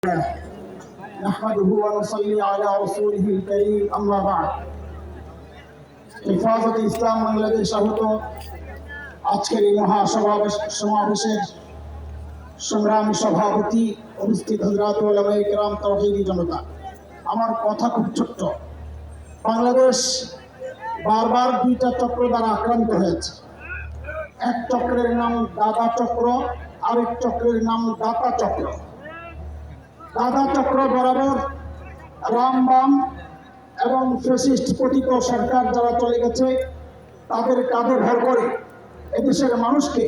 نحمده ونصلي على رسوله الكريم أما بعد হেফাজত ইসলাম বাংলাদেশ আহত আজকের এই সমাবেশের সংগ্রামী সভাপতি উপস্থিত হযরত উলামায়ে কেরাম তাওহীদি জনতা। আমার কথা খুব ছোট্ট। বাংলাদেশ বারবার দুইটা চক্র দ্বারা আক্রান্ত হয়েছে। এক চক্রের নাম দাদা চক্র, আরেক চক্রের নাম দাতা চক্র। দাদা চক্র বরাবর রামবাম এবং ফ্যাসিস্ট পতিত সরকার যারা চলে গেছে তাদের কাঁধে ভর করে এদেশের মানুষকে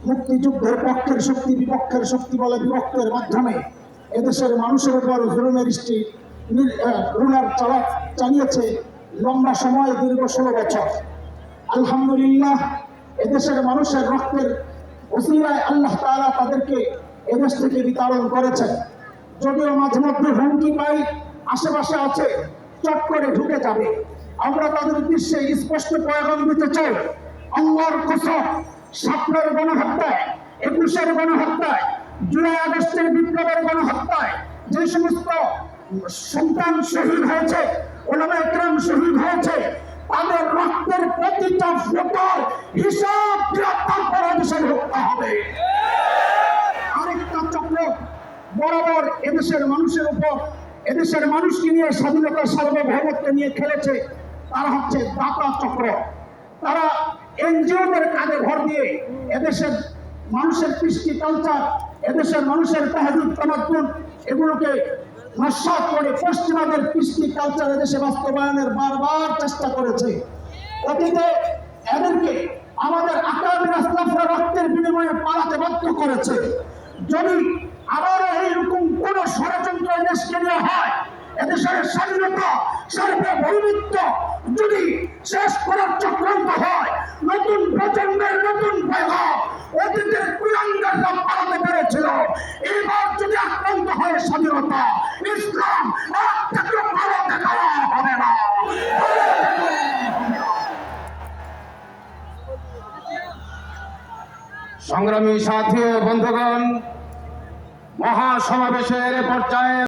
মুক্তিযুদ্ধের পক্ষের শক্তি বিপক্ষের শক্তি বলে বিভক্তের মাধ্যমে এদেশের মানুষের উপর রুলার চালিয়েছে লম্বা সময়, দীর্ঘ 16 বছর। আলহামদুলিল্লাহ, এদেশের মানুষের রক্তের ওসিলায় আল্লাহ তাআলা তাদেরকে এদেশ থেকে বিতাড়ন করেছেন। যদিও মাঝে মধ্যে হুমকি পাই আশেপাশে আছে, চট করে ঢুকে যাবে। আমরা তাদের উদ্দেশ্যে স্পষ্ট পয়গাম দিতে চাই, আল্লাহর কসম, 7 গণহত্যায়, 21 গণহত্যায়, জুলাই আগস্টের বিপ্লবের গণহত্যায় যে সমস্ত সন্তান শহীদ হয়েছে, উলামায়ে কেরাম শহীদ হয়েছে, তাদের রক্তের প্রতিটা ফোঁটার হিসাব তারপরে দেশের হত্যা হবে। আরেকটা চক্র বরাবর এদেশের মানুষের উপর, এদেশের মানুষকে নিয়ে স্বাধীনতা সার্বভৌমত্ব নিয়ে খেলেছে। তারা হচ্ছে দাতা চক্র। তারা এনজিওদের কাজে ভর দিয়ে এদেশের মানুষের কৃষ্টি কালচার, এদেশের মানুষের তাহজিব তামাদ্দুন এগুলোকে নস্যাৎ করে পশ্চিমাদের কৃষ্টি কালচার এদেশে বাস্তবায়নের বারবার চেষ্টা করেছে। অতীতে এদেরকে আমাদের আকাবির আসলাফরা রক্তের বিনিময়ে পালাতে বাধ্য করেছে। যদি আবারও এইরকম কোন ষড়যন্ত্র দেশকে নিয়ে হয়, এদেশের স্বাধীনতা সার্বভৌমত্ব যদি শেষ করার চক্রান্ত হয়, নতুন প্রজন্মের নতুন পয়গাম, অতীতের কুলাঙ্গাররা পালাতে পেরেছিল, এবার যদি আক্রান্ত হয় স্বাধীনতা, ইসলাম আর থেকে পালাতে দেওয়া হবে না। সংগ্রামী সাথী ও বন্ধুগণ, মহাসমাবেশের পর্যায়ে